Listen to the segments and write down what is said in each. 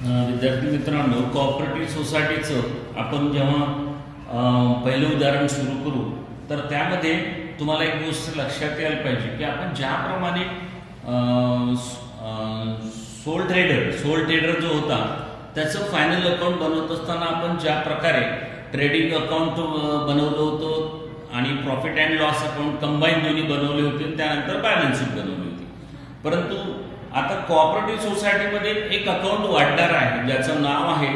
विद्यार्थी मित्रांनो, कोऑपरेटिव्ह सोसायटीचं आपण जेव्हा पहिलं उदाहरण सुरू करू तर त्यामध्ये तुम्हाला एक गोष्ट लक्षात यायला पाहिजे की आपण ज्याप्रमाणे सोल ट्रेडर जो होता त्याचं फायनल अकाउंट बनवत असताना आपण ज्या प्रकारे ट्रेडिंग अकाउंट बनवलं होतं आणि profit and loss account combine दोन्ही बनवले होते, त्यानंतर बॅलन्स शीट बनवली होती. परंतु आता कोऑपरेटिव्ह सोसायटीमध्ये एक अकाउंट वाढणार आहे ज्याचं नाव आहे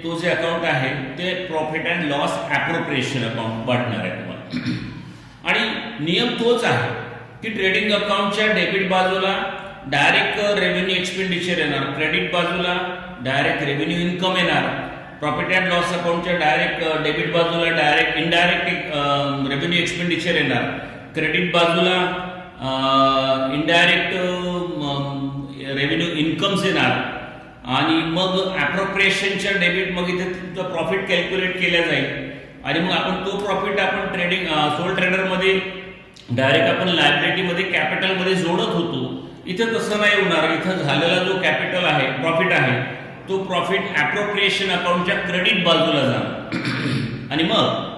तो जे अकाउंट आहे ते profit and loss appropriation account वाढणार आहे तुम्हाला. आणि नियम तोच आहे की ट्रेडिंग अकाउंटच्या डेबिट बाजूला डायरेक्ट रेव्हेन्यू एक्सपेंडिचर येणार, क्रेडिट बाजूला डायरेक्ट रेव्हेन्यू इन्कम येणार. प्रॉफिट अँड लॉस अकाउंटच्या डायरेक्ट डेबिट बाजूला डायरेक्ट इनडायरेक्ट रेव्हेन्यू एक्सपेंडिचर येणार, क्रेडिट बाजूला इनडायरेक्ट रेव्हेन्यू इन्कम्स येणार. आणि मग ॲप्रोप्रिएशनच्या डेबिट मग इथे तुमचं प्रॉफिट कॅल्क्युलेट केल्या जाईल आणि मग आपण तो प्रॉफिट आपण ट्रेडिंग सोल ट्रेडरमध्ये डायरेक्ट आपण लायबिलिटीमध्ये कॅपिटलमध्ये जोडत होतो. इथे तसं नाही होणार. इथं झालेला जो कॅपिटल आहे, प्रॉफिट आहे, तो प्रॉफिट ॲप्रोप्रिएशन अकाउंटच्या क्रेडिट बाजूला जाणार. आणि मग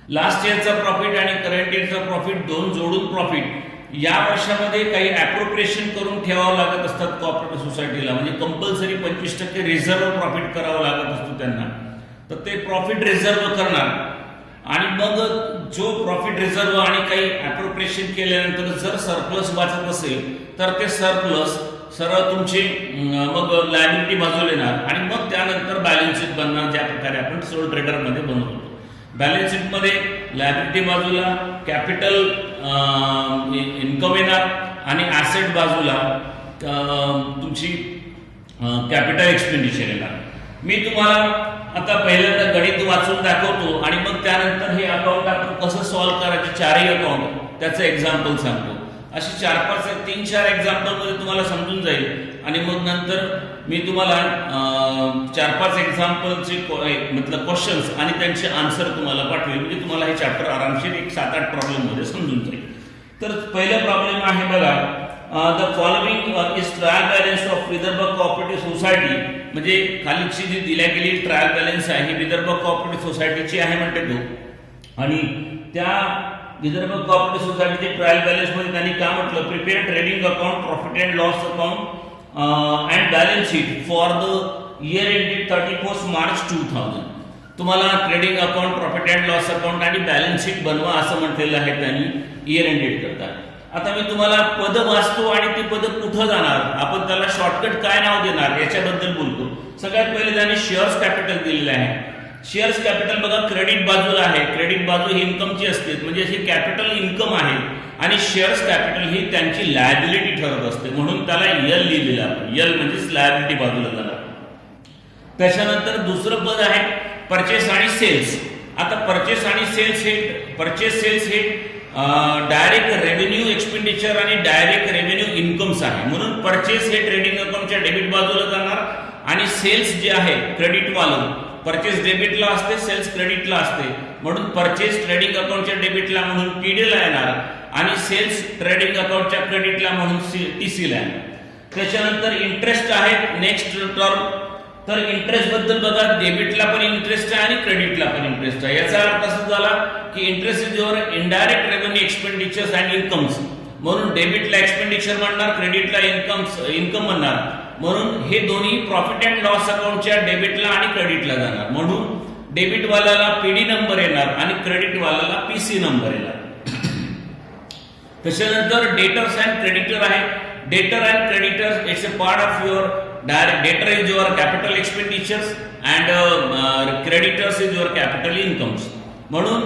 लास्ट इयरचा प्रॉफिट आणि करंट इयरचा प्रॉफिट दोन जोडून प्रॉफिट या वर्षामध्ये काही ॲप्रोप्रिएशन करून ठेवावं लागत असतात कोऑपरेटिव्ह सोसायटीला. म्हणजे कंपल्सरी 25% रिझर्व्ह प्रॉफिट करावं लागत असतो त्यांना. तर ते प्रॉफिट रिझर्व्ह करणार आणि मग जो प्रॉफिट रिझर्व्ह आणि काही ॲप्रोप्रिएशन केल्यानंतर जर सरप्लस वाचत असेल तर ते सरप्लस सरळ तुमची मग लायबिलिटी बाजूला येणार आणि मग त्यानंतर बॅलन्स शीट बनणार ज्या प्रकारे आपण सोल ट्रेडरमध्ये बनवतो. बॅलन्स शीटमध्ये लायबिलिटी बाजूला कॅपिटल इन्कम येणार आणि ॲसेट बाजूला तुमची कॅपिटल एक्सपेंडिचर येणार. मी तुम्हाला आता पहिल्यांदा गणित वाचून दाखवतो आणि मग त्यानंतर हे अकाउंट आपण कसं सॉल्व्ह करायचे चारही अकाउंट त्याचं एक्झाम्पल सांगतो. अशी 3-4 एक्झाम्पलमध्ये तुम्हाला समजून जाईल आणि मग नंतर मी तुम्हाला 4-5 एक्झाम्पलचे मतलब क्वेश्चन्स आणि त्यांचे आन्सर तुम्हाला पाठवेल. म्हणजे तुम्हाला हे चॅप्टर आरामशीर एक 7-8 प्रॉब्लेममध्ये समजून जाईल. तर पहिला प्रॉब्लेम आहे बघा, the following is trial balance of Vidarbha cooperative society. म्हणजे खालीची जी दिल्या गेली ट्रायल बॅलन्स आहे ही विदर्भ कोऑपरेटिव्ह सोसायटीची आहे म्हणते तो. आणि त्या विदर्भ कोऑपरेटिव्ह सोसायटीचे ट्रायल बॅलन्स मध्ये त्यांनी काय म्हटलं, prepare trading account, profit and loss account and balance sheet for the year ended 31 March 2000. तुम्हाला trading account, profit and loss account आणि बॅलन्स शीट बनवा असं म्हटलेलं आहे त्यांनी इयर एंडेड करता. आता मी तुम्हाला पद वाचतो आणि ती पद कुठं जाणार, आपण त्याला शॉर्टकट काय नाव देणार याच्याबद्दल बोलतो. सगळ्यात पहिले त्यांनी शेअर्स कॅपिटल दिलेलं आहे. शेअर्स कॅपिटल बघा क्रेडिट बाजूला आहे. क्रेडिट बाजू ही इन्कमची असते, म्हणजे अशी कॅपिटल इन्कम आहे आणि शेअर्स कॅपिटल ही त्यांची लायबिलिटी ठरत असते, म्हणून त्याला यल लिहिलेलं आपण. यल म्हणजेच लायबिलिटी बाजूला जाणार. त्याच्यानंतर दुसरं पद आहे परचेस आणि सेल्स. आता परचेस आणि सेल्स हे डायरेक्ट रेव्हेन्यू एक्सपेंडिचर आणि डायरेक्ट रेव्हेन्यू इन्कम्स आहे, म्हणून परचेस हे ट्रेडिंग अकाउंटच्या डेबिट बाजूला जाणार आणि सेल्स जे आहे क्रेडिट वालं, परचेस डेबिटला असते, सेल्स क्रेडिटला असते, म्हणून परचेस ट्रेडिंग अकाउंटच्या डेबिटला म्हणून टीडीला येणार आणि सेल्स ट्रेडिंग अकाउंटच्या क्रेडिटला म्हणून टीसीला येणार. त्याच्यानंतर इंटरेस्ट आहे नेक्स्ट टर्म. तर इंटरेस्ट बद्दल बघा, डेबिटला पण इंटरेस्ट आहे आणि क्रेडिटला पण इंटरेस्ट आहे. याचा अर्थ असा झाला की interest is your indirect revenue expenditures and incomes, म्हणून डेबिटला एक्सपेंडिचर म्हणणार, क्रेडिटला इन्कम म्हणणार, म्हणून हे दोन्ही प्रॉफिट अँड लॉस अकाउंटच्या डेबिटला आणि क्रेडिटला जाणार. म्हणून डेबिट वाल्याला पीडी नंबर येणार आणि क्रेडिट वाल्याला पीसी नंबर येणार. त्याच्यानंतर डेटर्स अँड क्रेडिटर आहे. डेटर and creditors it's a part of your direct debtor is your capital expenditures and creditors is your capital incomes. म्हणून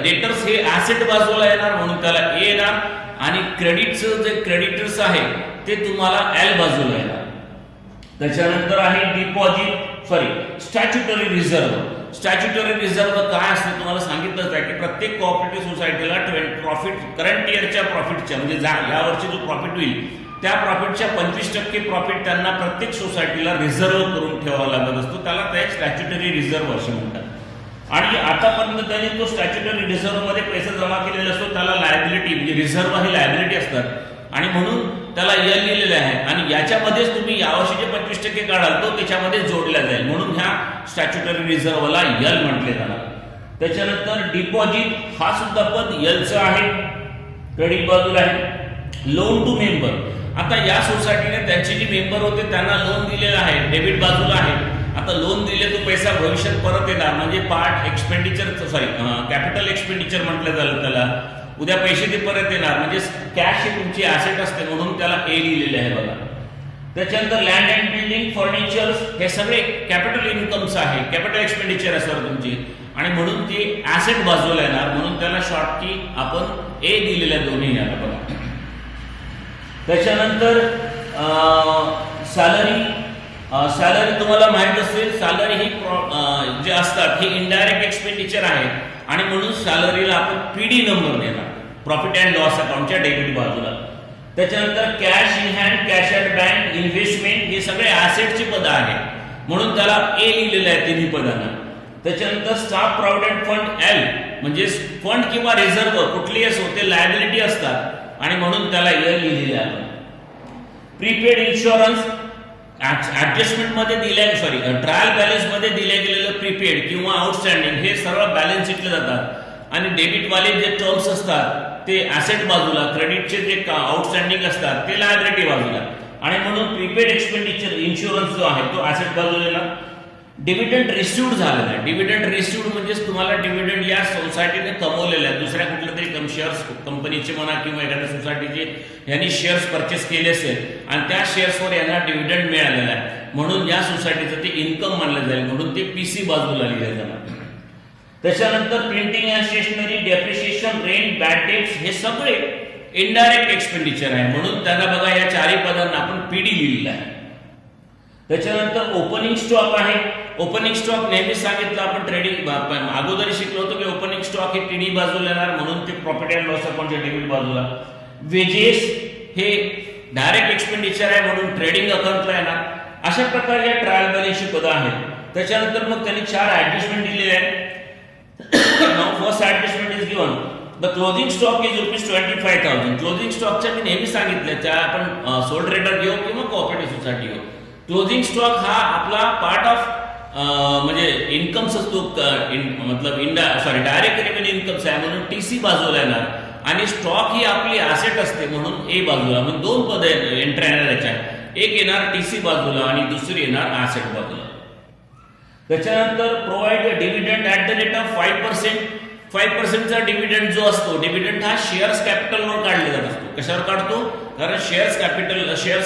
डेटर्स हे ऍसेट बाजूला येणार म्हणून त्याला ए येणार आणि क्रेडिटचं जे क्रेडिटर्स आहे ते तुम्हाला एल बाजूला येणार. त्याच्यानंतर आहे स्टॅच्युटरी रिझर्व्ह. स्टॅच्युटरी रिझर्व्ह काय असतं तुम्हाला सांगितलंच आहे की प्रत्येक कोऑपरेटिव्ह सोसायटीला प्रॉफिट करंट इयरच्या प्रॉफिटच्या म्हणजे यावर्षी जो प्रॉफिट होईल त्या प्रॉफिटच्या 25% प्रॉफिट त्यांना प्रत्येक सोसायटीला रिझर्व्ह करून ठेवावा लागत असतो. त्याला ते स्टॅच्युटरी रिझर्व्ह असे म्हणतात. आणि आतापर्यंत त्यांनी तो स्टॅच्युटरी रिझर्व्ह मध्ये पैसा जमा केलेला असतो त्याला लायबिलिटी म्हणजे रिझर्व्ह ही लायबिलिटी असतात आणि म्हणून त्याला यल लिहिलेलं आहे आणि याच्यामध्येच तुम्ही यावर्षीचे 25% काढाल तो त्याच्यामध्ये जोडला जाईल, म्हणून ह्या स्टॅच्युटरी रिझर्व्हला यल म्हटले जाणार. त्याच्यानंतर डिपॉझिट हा सुद्धा पद यलचं आहे, क्रेडिट बाजूला आहे. लोन टू मेंबर, आता या सोसायटीने त्यांचे जे मेंबर होते त्यांना लोन दिलेलं आहे, डेबिट बाजूला आहे. आता लोन दिले तो पैसा भविष्यात परत येणार, म्हणजे part expenditure sorry capital expenditure म्हटलं झालं त्याला. उद्या पैसे ते परत येणार, म्हणजे कॅश ही तुमची ऍसेट असते, म्हणून त्याला ए लिहिलेले आहे बघा. त्याच्यानंतर लँड अँड बिल्डिंग, फर्निचर्स हे सगळे कॅपिटल इन्कम्स आहे, कॅपिटल एक्सपेंडिचर असणार तुमची, आणि म्हणून ती ऍसेट बाजूला येणार, म्हणून त्याला शॉर्ट की आपण ए दिलेल्या दोन्ही याला बघा. त्याच्यानंतर सॅलरी, सॅलरी तुम्हाला माहित असेल, सॅलरी ही जे असतात हे इनडायरेक्ट एक्सपेंडिचर आहे, आणि म्हणून सॅलरीला आपण पीडी नंबर देणार, प्रॉफिट अँड लॉस अकाउंटच्या डेबिट बाजूला. त्याच्यानंतर cash in hand, cash at bank, investment हे सगळे ॲसेटची पदं आहेत, म्हणून त्याला ए लिहिलेलं आहे तिन्ही पदांना. त्याच्यानंतर स्टाफ प्रॉव्हिडंट फंड एल, म्हणजे फंड किंवा रिझर्व्ह कुठलीही असो ते लायबिलिटी असतात, आणि म्हणून त्याला एल लिहिलेलं आहे. प्रीपेड इन्शुरन्स, ऍडजस्टमेंट मध्ये ट्रायल बॅलन्स मध्ये दिले गेलेलं प्रीपेड किंवा आउटस्टँडिंग हे सर्व बॅलन्स शीटला जातात, आणि डेबिट वाले जे टर्म्स असतात ते ऍसेट बाजूला, क्रेडिटचे जे आउटस्टँडिंग असतात ते लायबिलिटी बाजूला, आणि म्हणून प्रीपेड एक्सपेंडिचर इन्शुरन्स जो आहे तो ऍसेट बाजूला. डिव्हिडंड रिसिव्ड झालेला आहे, डिव्हिडंड रिसिव्ड म्हणजे तुम्हाला डिव्हिडंड या सोसायटीने कमवलेला आहे, दुसऱ्या कुठल्या तरी शेअर्स कंपनीचे म्हणा किंवा एखाद्या सोसायटीचे यांनी शेअर्स परचेस केले असेल आणि त्या शेअर्सवर यांना डिव्हिडंड मिळालेला आहे, म्हणून या सोसायटीचं ते इन्कम मानलं जाईल, म्हणून ते पीसी बाजूला लिहिलं जाणार. त्याच्यानंतर printing and stationery, depreciation, rent, bad debts हे सगळे इनडायरेक्ट एक्सपेंडिचर आहे, म्हणून त्यांना बघा या चारही पदांना आपण पीडी लिहिलेलं आहे. त्याच्यानंतर ओपनिंग स्टॉक आहे. ओपनिंग स्टॉक नेहमीच सांगितलं आपण ट्रेडिंग अगोदर शिकलो होतो की ओपनिंग स्टॉक हे टीडी बाजूला येणार, म्हणून ते प्रॉफिट अँड लॉस अकाउंटच्या डेबिट बाजूला. वेजेस हे डायरेक्ट एक्सपेंडिचर आहे, म्हणून ट्रेडिंग अकाउंटला येणार. अशा प्रकारे या ट्रायल बॅलन्सची पदं आहेत. त्याच्यानंतर मग त्यांनी 4 ऍडजस्टमेंट दिलेले आहेत. Now first adjustment is given the closing stock is ₹25,000. Closing स्टॉकच्या मी नेहमी सांगितलं त्या आपण सोल ट्रेडर घेऊ किंवा कोऑपरेटिव्ह सोसायटी घेऊ. क्लोजिंग स्टॉक हा आपला पार्ट ऑफ म्हणजे इन्कम्स असतो, मतलब डायरेक्ट रेव्हेन्यू इन्कम्स आहे, म्हणून टीसी बाजूला येणार, आणि स्टॉक ही आपली ऍसेट असते म्हणून ए बाजूला. म्हणजे 2 पद एंट्री येणार याच्या, एक येणार टीसी बाजूला आणि दुसरी येणार ऍसेट बाजूला. त्याच्यानंतर provide dividend at the rate of 5%. 5%चा डिव्हिडंड जो असतो, डिव्हिडंड हा शेअर्स कॅपिटलवर काढला जात असतो. कशावर काढतो? कारण शेअर्स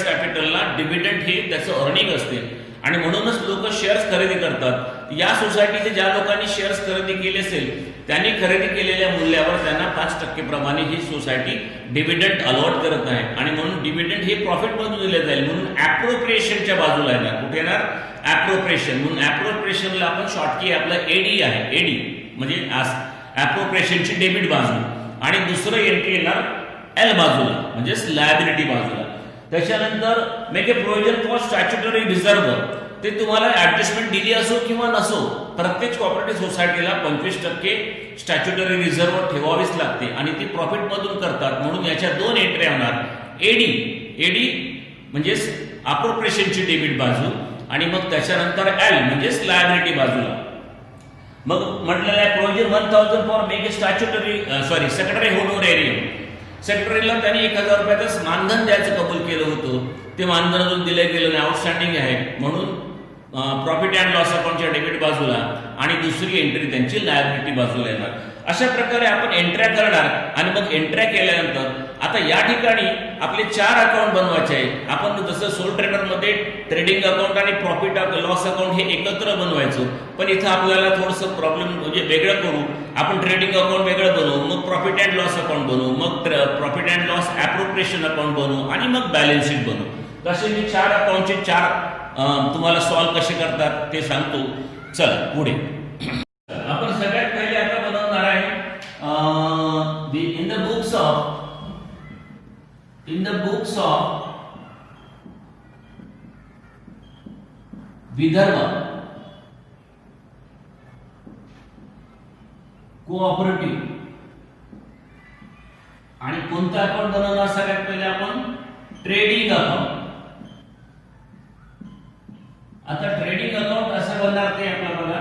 कॅपिटलला डिव्हिडंड हे त्याचं अर्निंग असते, आणि म्हणूनच लोक शेअर्स खरेदी करतात. या सोसायटीचे ज्या लोकांनी शेअर्स खरेदी केले असेल त्यांनी खरेदी केलेल्या मूल्यावर त्यांना 5% प्रमाणे ही सोसायटी डिव्हिडंड अलॉट करत आहे, आणि म्हणून डिव्हिडंड हे प्रॉफिट मधून दिले जाईल, म्हणून ऍप्रोप्रिएशनच्या बाजूला येणार. कुठे येणार? ऍप्रोप्रिएशन. म्हणून ऍप्रोप्रिएशनला आपण शॉर्टकी आपलं एडी आहे, एडी म्हणजे ऍप्रोप्रिएशनची डेबिट बाजू, आणि दुसरं एंट्री येणार एल बाजूला म्हणजे लायबिलिटी बाजूला. त्याच्यानंतर make a provision for statutory reserve, ते तुम्हाला ऍडजस्टमेंट दिली असो किंवा नसो, प्रत्येक कोऑपरेटिव्ह सोसायटीला 25% स्टॅच्युटरी रिझर्व्ह ठेवावीच लागते, आणि ती प्रॉफिट मधून करतात, म्हणून याच्या 2 एंट्री होणार. एडी म्हणजे अप्रोप्रिएशनची डेबिट बाजू, आणि मग त्याच्यानंतर एल म्हणजे लायबिलिटी बाजूला. मग म्हटलेलं आहे provision 1000 for make a secretary honorarium. सेक्रेटरीला त्यांनी 1000 रुपयाचं मानधन द्यायचं कबूल केलं होतं, ते मानधन अजून दिलं गेलं नाही, आउटस्टँडिंग आहे, म्हणून प्रॉफिट अँड लॉस अकाउंटच्या डेबिट बाजूला, आणि दुसरी एंट्री त्यांची लायबिलिटी बाजूला येणार. अशा प्रकारे आपण एंट्र्या करणार, आणि मग एंट्र्या केल्यानंतर आता या ठिकाणी आपले 4 अकाउंट बनवायचे आहे. आपण जसं सोल ट्रेडर मध्ये ट्रेडिंग अकाउंट आणि प्रॉफिट लॉस अकाउंट हे एकत्र बनवायचं, पण इथं आपल्याला थोडंसं प्रॉब्लेम म्हणजे वेगळं करू. आपण ट्रेडिंग अकाउंट वेगळं बनवू, मग प्रॉफिट अँड लॉस अकाउंट बनवू, मग प्रॉफिट अँड लॉस ऍप्रोप्रिएशन अकाउंट बनवू, आणि मग बॅलन्स शीट बनवू. तसे मी 4 अकाउंटचे 4 तुम्हाला सॉल्व्ह कसे करतात ते सांगतो. चला पुढे आपण सगळ्यात पहिले आता बनवणार आहे in the books of Vidarbha cooperative, आणि कोणता अकाउंट बनवणार? सगळ्यात पहिले आपण ट्रेड आता ट्रेडिंग अकाउंट असं बनणार ते आपल्याला बघा,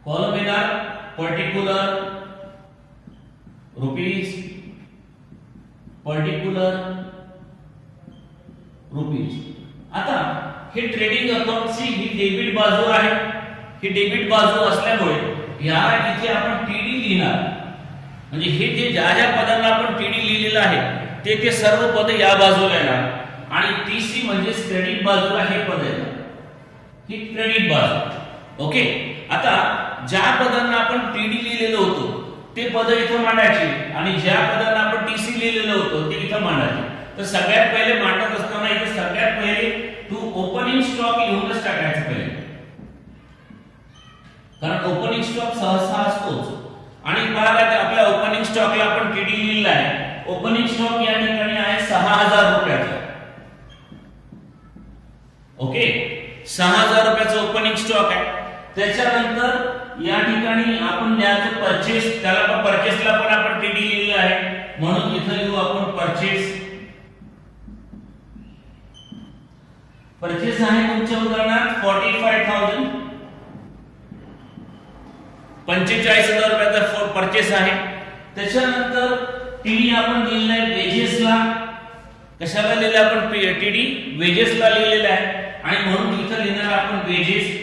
कॉलम येणार पर्टिक्युलर रुपीज, पर्टिक्युलर रुपीज. आता हे ट्रेडिंग अकाउंटची ही डेबिट बाजू आहे. ही डेबिट बाजू असल्यामुळे या इथे आपण टीडी लिहिणार, म्हणजे हे जे ज्या ज्या पदांना आपण टीडी लिहिलेलं आहे ते सर्व पद या बाजूला येणार आणि टीसी म्हणजे क्रेडिट बाजूला हे पद येणार, ही क्रेडिट बाजू. ओके. आता ज्या पदांना आपण टीडी लिहिलेलं होतं ते पद इथं मांडायचे आणि ज्या पदांना आपण टीसी लिहिलेलं होतं ते इथं मांडायचे. तर सगळ्यात पहिले मांडत असताना इथे सगळ्यात पहिले टू ओपनिंग स्टॉक लिहूनच टाकायचं पहिले, कारण ओपनिंग स्टॉक सहसा असतोच. आणि बघा आपल्या ओपनिंग स्टॉकला आपण टीडी लिहिलेला आहे. ओपनिंग स्टॉक या ठिकाणी आहे 6000 रुपयाचा. ओके, 6000 रुपयाचा ओपनिंग स्टॉक आहे. त्याच्यानंतर या ठिकाणी आपण द्यायचं परचेस, त्याला परचेसला पण आपण टीडी लिहिलेलं आहे म्हणून इथं लिहू आपण परचेस. परचेस आहे तुमच्या उदाहरणात 45,000, 45,000 रुपयाचा परचेस आहे. त्याच्यानंतर टीडी आपण लिहिलेला आहे वेजेसला. कशाला लिहिलं आपण टीडी? वेजेसला लिहिलेला आहे आणि म्हणून इथं लिहिणार आपण वेजेस.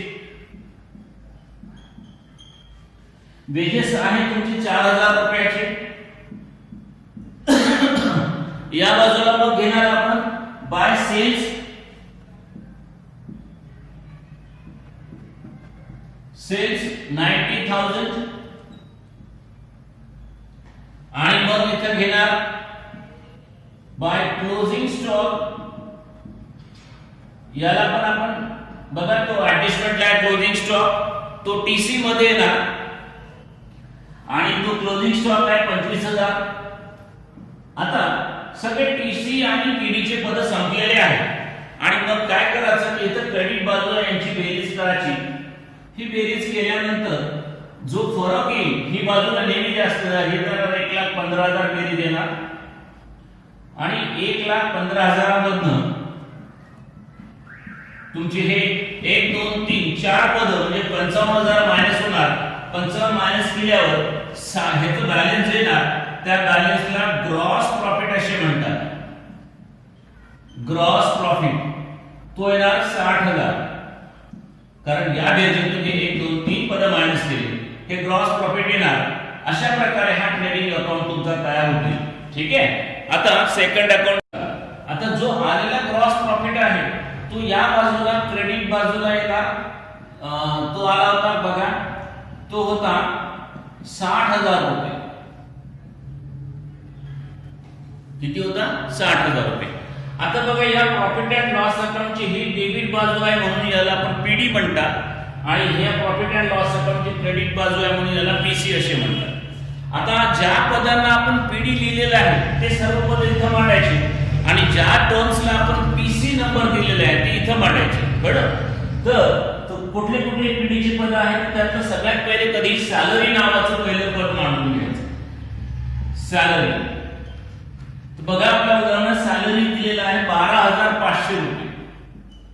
वेजेस आहे तुमचे 4000 रुपयाचे. या बाजूला मग घेणार आपण बाय सेल्स. सेल्स 90,000 आणि मग इथे घेणार बाय क्लोजिंग स्टॉक. याला पण आपण बघा तो ऍडजस्टमेंट आहे क्लोजिंग स्टॉक, तो टीसी मध्ये येणार आणि तो क्लोजिंग स्टॉक आहे 25,000. आता सगळे टीसी आणि टीडीचे पद संपलेले आहेत आणि मग काय करायचं की इथं क्रेडिट बाजूला यांची बेरीज करायची. ही बेरीज केल्यानंतर जो फरक येईल ही बाजूला नेहमी जास्त आहे. तर 1,15,000 बेरीज येणार आणि 1,15,000 मधनं तुमचे हे 1 2 3 4 पद म्हणजे 55,000 मायनस होणार. 55 मायनस केल्यावर ह्याचं बॅलन्स येणार. त्या बॅलन्सला ग्रॉस प्रॉफिट असे म्हणतात. ग्रॉस प्रॉफिट तो येणार 60,000, कारण या बेरजेतून हे 1 2 3 पद मायनस केले, हे ग्रॉस प्रॉफिट येणार. अशा प्रकारे हा ट्रेडिंग अकाउंट तुमचा तयार होईल. ठीक आहे. आता सेकंड अकाउंट, आता जो आलेला ग्रॉस प्रॉफिट आहे तो या बाजूला क्रेडिट बाजूला येणार. तो आला होता बघा, तो होता 60,000 रुपये. किती होता? 60,000 रुपये. आता बघा या प्रॉफिट अँड लॉस अकाउंटची ही डेबिट बाजू आहे म्हणून याला आपण पीडी म्हणतात आणि हे प्रॉफिट अँड लॉस अकाउंटची क्रेडिट बाजू आहे म्हणून याला पीसी असे म्हणतात. आता ज्या पदांना आपण पीडी लिहिलेलं आहे ते सर्व पद इथं मांडायचे आणि ज्या टर्म्सला आपण पीसी नंबर दिलेले आहे ते इथं मांडायचे. बरोबर. तर कुठले कुठले पीडीचे पद आहेत त्यात सगळ्यात पहिले कधी सॅलरी नावाचं पहिलं पद मांडून घ्यायचं. सॅलरी. बघा आपल्या उदाहरणात सॅलरी दिलेलं आहे 12,500 रुपये.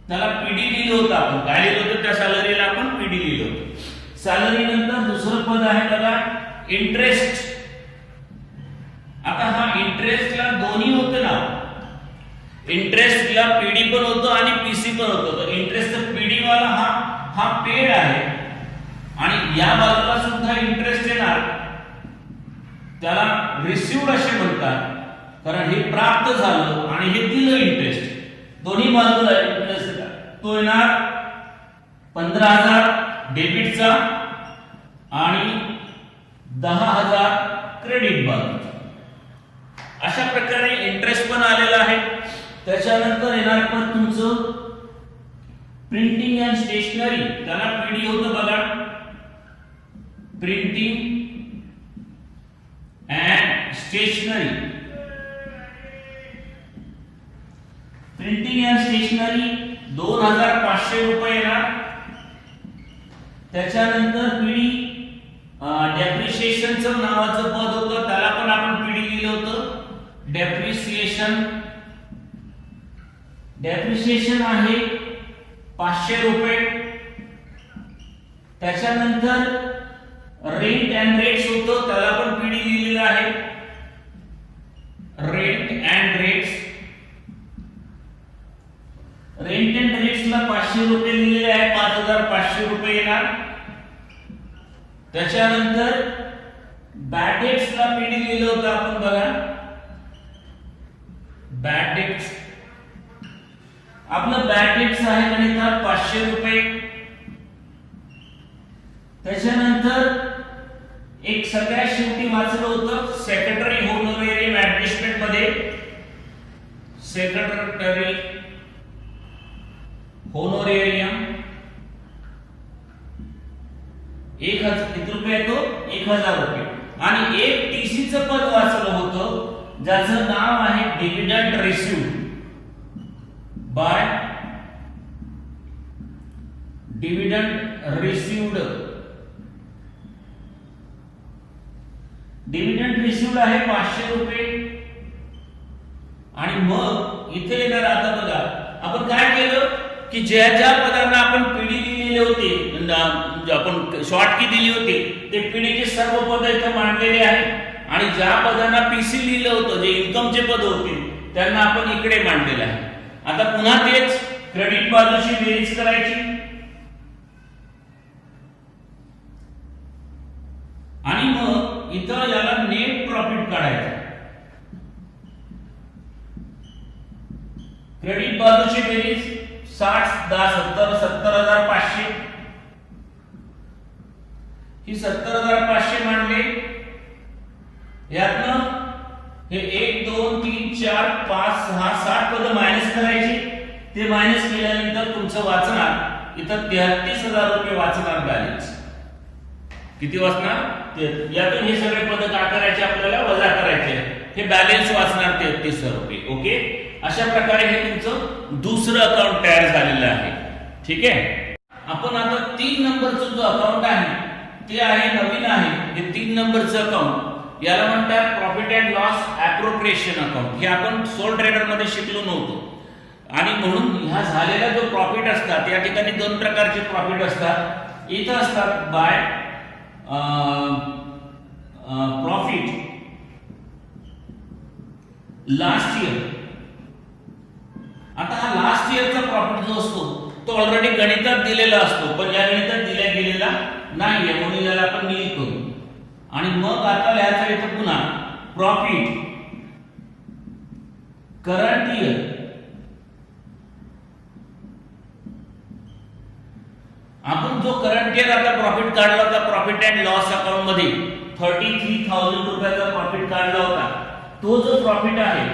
त्याला पीडी लिहिलं होतं आपण. काय लिहिलं होतं त्या सॅलरीला? आपण पीडी लिहिलं होतं. सॅलरी नंतर दुसरं पद आहे बघा इंटरेस्ट. आता हा इंटरेस्टला दोन्ही होते ना, इंटरेस्टला पीडी पण होतं आणि पीसी पण होतं. तर इंटरेस्ट पीडी वाला हा पेड आहे आणि या बाजूला सुद्धा इंटरेस्ट येणार, त्याला रिसिव्ड असे म्हणतात कारण हे प्राप्त झालं आणि हे दिलं इंटरेस्ट. दोन्ही बाजूला इंटरेस्ट तो येणार 15,000 डेबिटचा आणि 10,000 क्रेडिट बाजूचा. अशा प्रकारे इंटरेस्ट पण आलेला आहे. त्याच्यानंतर येणार पण तुमचं प्रिंटिंग अँड स्टेशनरी. त्याला पीडी होतं बघा, printing and stationery. Printing and stationery 2,500 रुपये येणार. त्याच्यानंतर पीडी डेप्रिशिएशनचं नावाचं पद होतं, त्याला पण आपण पीडी लिहिलं होतं. डेप्रिशिएशन आहे 500 रुपये. त्याच्यानंतर रेंट अँड रेट्स होतं, त्याला पण पीडी लिहिलेलं आहे. रेंट अँड रेट्स ला 500 रुपये लिहिलेले आहे, 5500 रुपये येणार. त्याच्यानंतर बॅड डेट्स ला पीडी लिहिलं होतं आपण बघा. बॅड डेट्स आपलं बॅड डेट्स आहे गणितात 500 रुपये. त्याच्यानंतर एक सगळ्यात शेवटी वाचलं होतं सेक्रेटरी होनोरेरियम ऍडजस्टमेंट मध्ये. सेक्रेटरी होनोरेरियम 1000 किती रुपये येतो? 1000 रुपये. आणि एक टीसीचं पद वाचलं होतं ज्याचं नाव आहे dividend received by dividend received. Dividend received आहे 500 रुपये. आणि मग इथे येणार आता बघा आपण काय केलं की ज्या ज्या पदांना आपण पीडी लिहिलेले होते, आपण शॉर्ट की दिली होती, ते पीडीचे सर्व पद इथे मांडलेले आहे. आणि ज्या पदांना पीसी लिहिलं होतं, जे इन्कमचे पद होते, त्यांना आपण इकडे मांडलेलं आहे. आता पुन्हा तेच क्रेडिट बाजूची बेरीज करायची आणि मग इथं याला नेट प्रॉफिट काढायचं. क्रेडिट बाजूची बेरीज 60 10 70 70500. ही 70500 मांडले. यातनं हे 1 2 3 4 5 6 7 पद मायनस करायची. ते मायनस केल्यानंतर तुमचं वाचणार इथं 33000 रुपये वाचणार बॅलन्स. किती वाचणार? यातून हे सगळे पद काय करायचे आपल्याला? वजा करायचे. हे बॅलन्स वाचणार 33000 रुपये. ओके, अशा प्रकारे हे तुमचं दुसरं अकाउंट तयार झालेलं आहे. ठीक आहे. आपण आता 3 नंबरचं जो अकाउंट आहे ते आहे नवीन आहे. हे 3 नंबरचं अकाउंट याला म्हणतात profit and loss appropriation account. हे आपण सोल ट्रेडर मध्ये शिकलो नव्हतो. आणि म्हणून ह्या झालेला जो प्रॉफिट असतात, या ठिकाणी 2 प्रकारचे प्रॉफिट असतात. इथं असतात बाय प्रॉफिट लास्ट इयर. आता हा लास्ट इयरचा प्रॉफिट जो असतो तो ऑलरेडी गणितात दिलेला असतो, पण या गणितात दिला गेलेला नाहीये, म्हणून याला आपण नील करू. आणि मग आता लिहायचं इथं पुन्हा प्रॉफिट करंट इयर. आपण जो करंट इयर आता प्रॉफिट काढला होता प्रॉफिट अँड लॉस अकाउंट मध्ये 33,000 रुपयाचा प्रॉफिट काढला होता, तो जो प्रॉफिट आहे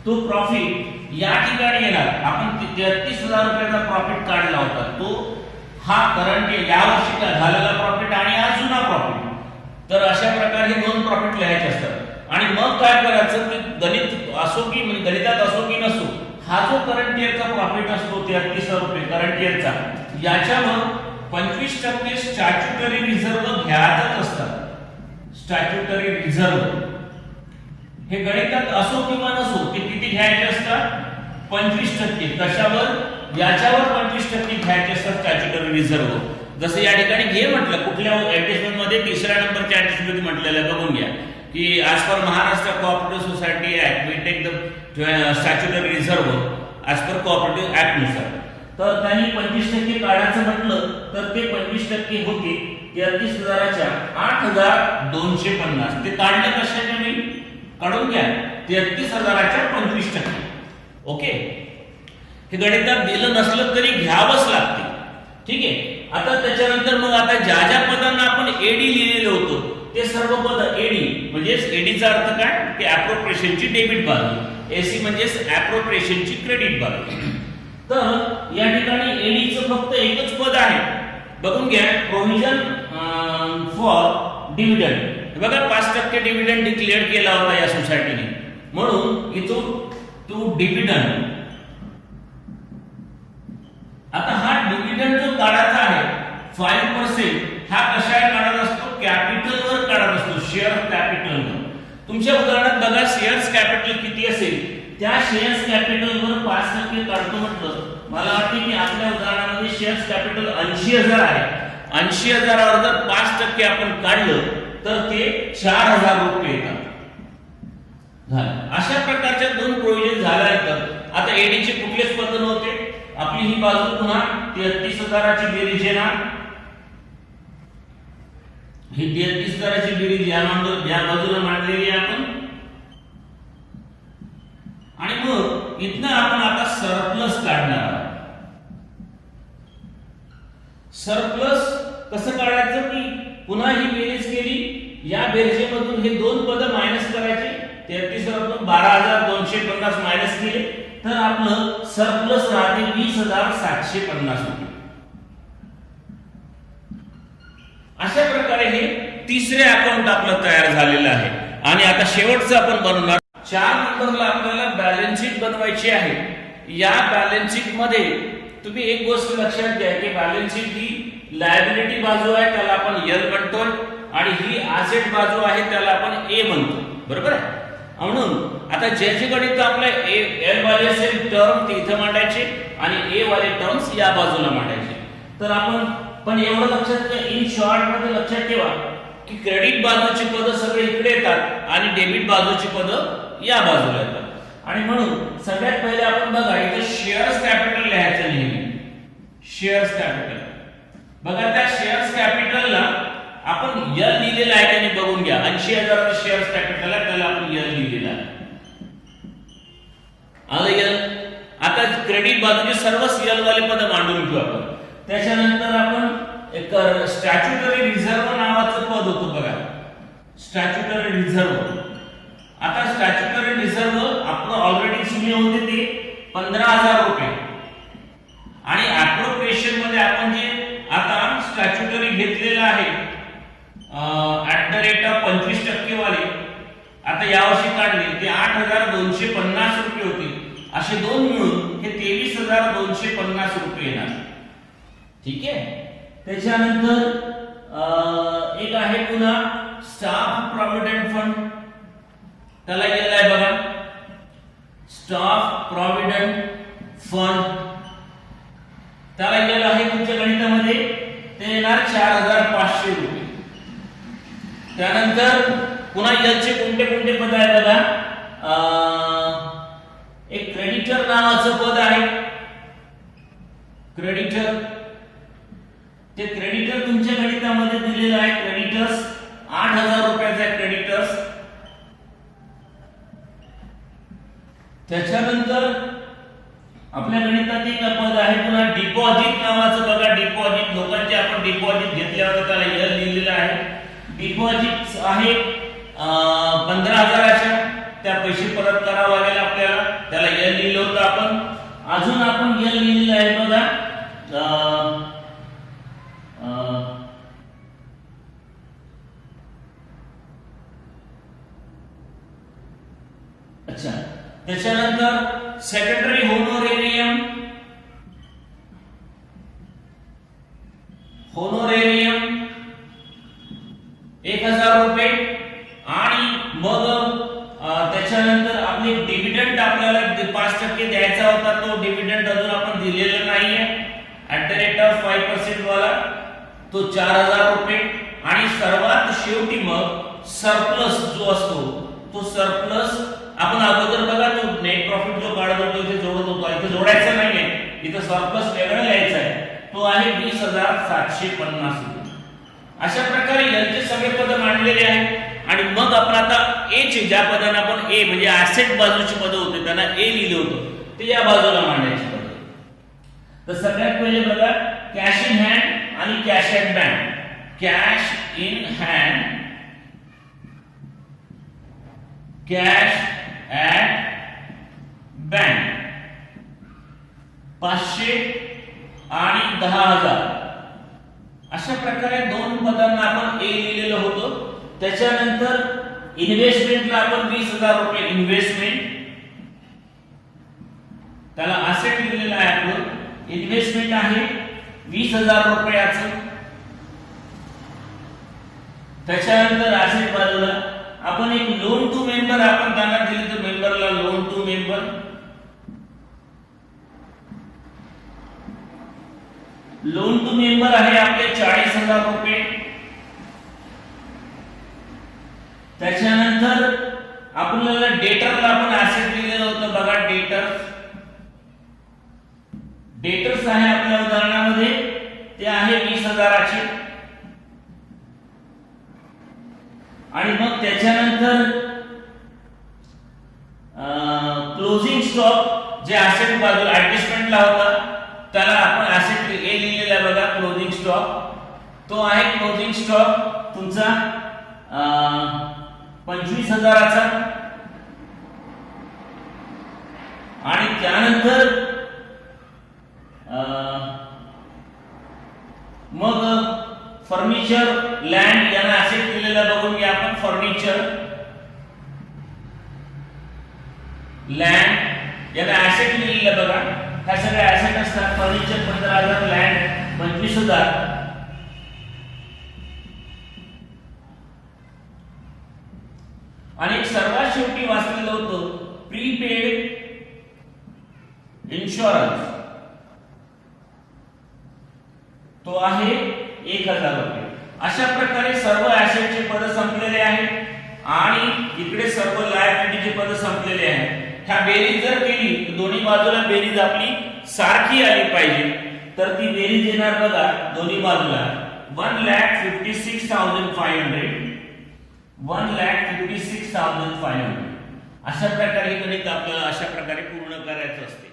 तो प्रॉफिट या ठिकाणी येणार. आपण 33,000 रुपयाचा प्रॉफिट काढला होता, तो हा करंट या वर्षी झालेला प्रॉफिट आणि हा जुना प्रॉफिट. तर अशा प्रकारे हे 2 प्रॉफिट लिहायचे असतात. आणि मग काय करायचं की गणित असो की गणितात असो की नसो, हा जो करंट इयरचा प्रॉफिट असतो 33,000 रुपये करंट इयरचा, याच्यावर 25% स्टॅच्युटरी रिझर्व्ह घ्यायचं असतात. स्टॅच्युटरी रिझर्व्ह हे गणितात असो किंवा नसो ते किती घ्यायचे असतात? 25%. कशावर? याच्यावर 25% घ्यायचे असतात स्टॅच्युटरी रिझर्व्ह. जसं या ठिकाणी घे म्हटलं, कुठल्या ऍडजस्टमेंट मध्ये 3ऱ्या नंबरच्या ऍडजस्टमेंट म्हटलेलं आहे, बघून घ्या की as per Maharashtra cooperative society act we take the statutory reserve as per cooperative act नुसार. तर त्यांनी 25% काढायचं म्हटलं तर ते 25% होते 33,000च्या 8,250. ते काढलं कशाने? मी काढून घ्या 33,000च्या 25%. ओके, हे गणितात दिलं नसलं तरी घ्यावंच लागते. ठीक आहे. आता त्याच्यानंतर मग आता ज्या ज्या पदांना आपण एडी लिहिलेलं होतं ते सर्व पद एडी म्हणजे एडीचा अर्थ काय? की ॲप्रोप्रिएशनची डेबिट बाजू, एसी म्हणजे ॲप्रोप्रिएशनची क्रेडिट बाजू. तर या ठिकाणी एडीचं फक्त एकच पद आहे, बघून घ्या, प्रोव्हिजन फॉर डिव्हिडंड. बघा 5% डिव्हिडंड डिक्लेअर केला होता या सोसायटीने, म्हणून इथून टू डिव्हिडंड. आता हा डिव्हिडंड जो काढायचा आहे 5%, हा कशा काढत असतो? कॅपिटलवर शेअर कॅपिटल. तुमच्या उदाहरणात बघा शेअर्स कॅपिटल किती असेल, त्या शेअर्स कॅपिटल वर 5% काढतो म्हटलं. मला वाटते की आपल्या उदाहरणामध्ये शेअर्स कॅपिटल 80,000 आहे. 80,000 जर 5% आपण काढलं तर ते 4,000 रुपये येतात. अशा प्रकारच्या दोन प्रोव्हिजन झाल्या आहेत. आता एडीचे कुठलेच पद नव्हते. आपली ही बाजू पुन्हा 33,000ची बेरीज येणार. ही 33,000ची बेरीज या बाजूला मांडलेली आहे आपण. आणि मग इथनं आपण आता सरप्लस काढणार आहोत. सरप्लस कसं काढायचं की पुन्हा ही बेरीज केली, या बेरजेमधून हे दोन पद मायनस करायचे. 33,000 12,250 मायनस केले तर आपलं सरप्लस राहते 20,750 रुपये. अशा प्रकारे हे तिसरे अकाउंट आपलं तयार झालेलं आहे. आणि आता शेवटचं आपण बनवणार 4 नंबरला आपल्याला बॅलन्स शीट बनवायची आहे. या बॅलन्स शीट मध्ये तुम्ही एक गोष्ट लक्षात घ्या की बॅलन्स शीट ही लायबिलिटी बाजू आहे, त्याला आपण एल म्हणतो, आणि ही असेट बाजू आहे त्याला आपण ए म्हणतो. बरोबर आहे. म्हणून आता ज्याचे गणित आपल्या एल वाले असेल टर्म ते इथे मांडायचे आणि ए वाले टर्म्स या बाजूला मांडायचे. तर आपण पण एवढं लक्षात घ्या, इन शॉर्ट मध्ये लक्षात ठेवा की क्रेडिट बाजूची पद सगळे इकडे येतात आणि डेबिट बाजूची पद या बाजूला येतात. आणि म्हणून सगळ्यात पहिले आपण बघा इथे शेअर्स कॅपिटल लिहायचं नेहमी. शेअर्स कॅपिटल बघा, त्या शेअर्स कॅपिटलला आपण एल लिहिलेलं आहे त्याने बघून घ्या. 80,000 शेअर्स कॅपिटल आहे त्याला आपण एल लिहिलेलं आहे. आता क्रेडिट बाजूचे सर्वच एल वाले पद मांडून घेऊ आपण. त्याच्यानंतर आपण एक स्टॅच्युटरी रिझर्व्ह नावाचं पद होतं बघा, स्टॅच्युटरी रिझर्व्ह. आता स्टॅच्युटरी रिझर्व्ह आपण ऑलरेडी शून्य होते ते 15,000 रुपये. आणि अप्रोप्रिएशन मध्ये आपण जे आता स्टॅच्युटरी घेतलेलं आहे @25% वाले, आता यावर्षी काढले ते 8,250 रुपये होते. असे दोन मिळून हे 23,250 रुपये येणार. ठीक आहे. त्याच्यानंतर एक आहे पुन्हा स्टाफ प्रॉव्हिडंट फंड, त्याला एल आहे बघा, स्टाफ प्रॉव्हिडंट फंड त्याला एल आहे तुमच्या गणितामध्ये, ते येणार 4,500 रुपये. त्यानंतर पुन्हा एलचे कोणते कोणते पद आहे बघा, एक क्रेडिटर नावाचं पद आहे. क्रेडिटर, ते क्रेडिटर तुमच्या गणितामध्ये दिलेलं आहे. क्रेडिटर्स 8,000 रुपयाचा आहे क्रेडिटर्स. त्याच्यानंतर आपल्या गणितात एक पद आहे पुन्हा डिपॉझिट नावाचं बघा. डिपॉझिट लोकांचे आपण डिपॉझिट घेतल्यावर त्याला एल लिहिलेलं आहे. डिपॉझिट आहे 15,000च्या, त्या पैसे परत करावे लागेल आपल्याला, त्याला एल लिहिलं होतं आपण. अजून आपण एल लिहिलेलं आहे बघा अच्छा. त्याच्यानंतर सेक्रेटरी होनोरेरियम, होनोरेरियम 1,000 रुपये. आणि मग त्याच्यानंतर आपले डिव्हिडंड आपल्याला 5% द्यायचा होता, तो डिव्हिडंड अजून आपण दिलेला नाहीये. @5% वाला तो 4,000 रुपये. आणि सर्वात शेवटी मग सरप्लस जो असतो तो सरप्लस आपण अगोदर बघा तो नेट प्रॉफिट जो काढत होतो इथे जोडत होतो, इथे जोडायचा नाहीये, इथे सरप्लस वेगळं लिहायचा आहे. तो आहे 20,750 रुपये. अशा प्रकारे यांचे सगळे पद मांडलेले आहेत. आणि मग आपण आता ए चे, ज्या पदांना आपण ए म्हणजे ऍसेट बाजूची पद होते त्यांना ए लिहिलं होतं, ते या बाजूला मांडायचे पद. तर सगळ्यात पहिले बघा कॅश इन हँड आणि cash at bank. Cash in hand, cash at bank 500 आणि 10,000. अशा प्रकारे दोन पदांना आपण ए लिहिलेलं होतं. त्याच्यानंतर इन्व्हेस्टमेंटला आपण 20,000 रुपये इन्व्हेस्टमेंट, त्याला असेट लिहिलेलं आहे आपलं. इन्व्हेस्टमेंट आहे 20,000 रुपयाचं. त्याच्यानंतर ऍसेट बाजूला आपण एक लोन टू मेंबर आपण त्यांना दिले, तर मेंबरला loan to member, loan to member आहे आपले 40,000 रुपये. त्याच्यानंतर आपल्याला डेटरला आपण ऍसेट दिलेलं होतं बघा, डेटर्स आहे आपल्या उदाहरणामध्ये, ते आहे 20,000चे. आणि मग त्याच्यानंतर क्लोजिंग स्टॉक जे ऍसेट बाजूला ऍडजस्टमेंटला होता त्याला आपण ऍसेट ए लिहिलेला आहे बघा, क्लोजिंग स्टॉक. तो आहे क्लोजिंग स्टॉक तुमचा 25,000चा. आणि त्यानंतर मग फर्निचर, लँड यांना ऍसेट दिलेला बघून घ्या आपण. फर्निचर, लँड यांना ऍसेट लिहिलेलं बघा. ह्या सगळ्या ऍसेट असतात. Furniture 15,000, land 25,000. आणि सर्वात शेवटी वाचलेलं होतं प्रीपेड इन्शुरन्स, तो आहे 1,000 रुपये. अशा प्रकारे सर्व ऍसेटचे पद संपलेले आहेत आणि इकडे सर्व लायबिलिटीचे पद संपलेले आहेत. ह्या बेरीज जर केली तर दोन्ही बाजूला बेरीज आपली सारखी आली पाहिजे. तर ती बेरीज येणार बघा दोन्ही बाजूला 1,56,500, 1,56,500. अशा प्रकारे गणित आपल्याला अशा प्रकारे पूर्ण करायचं असते.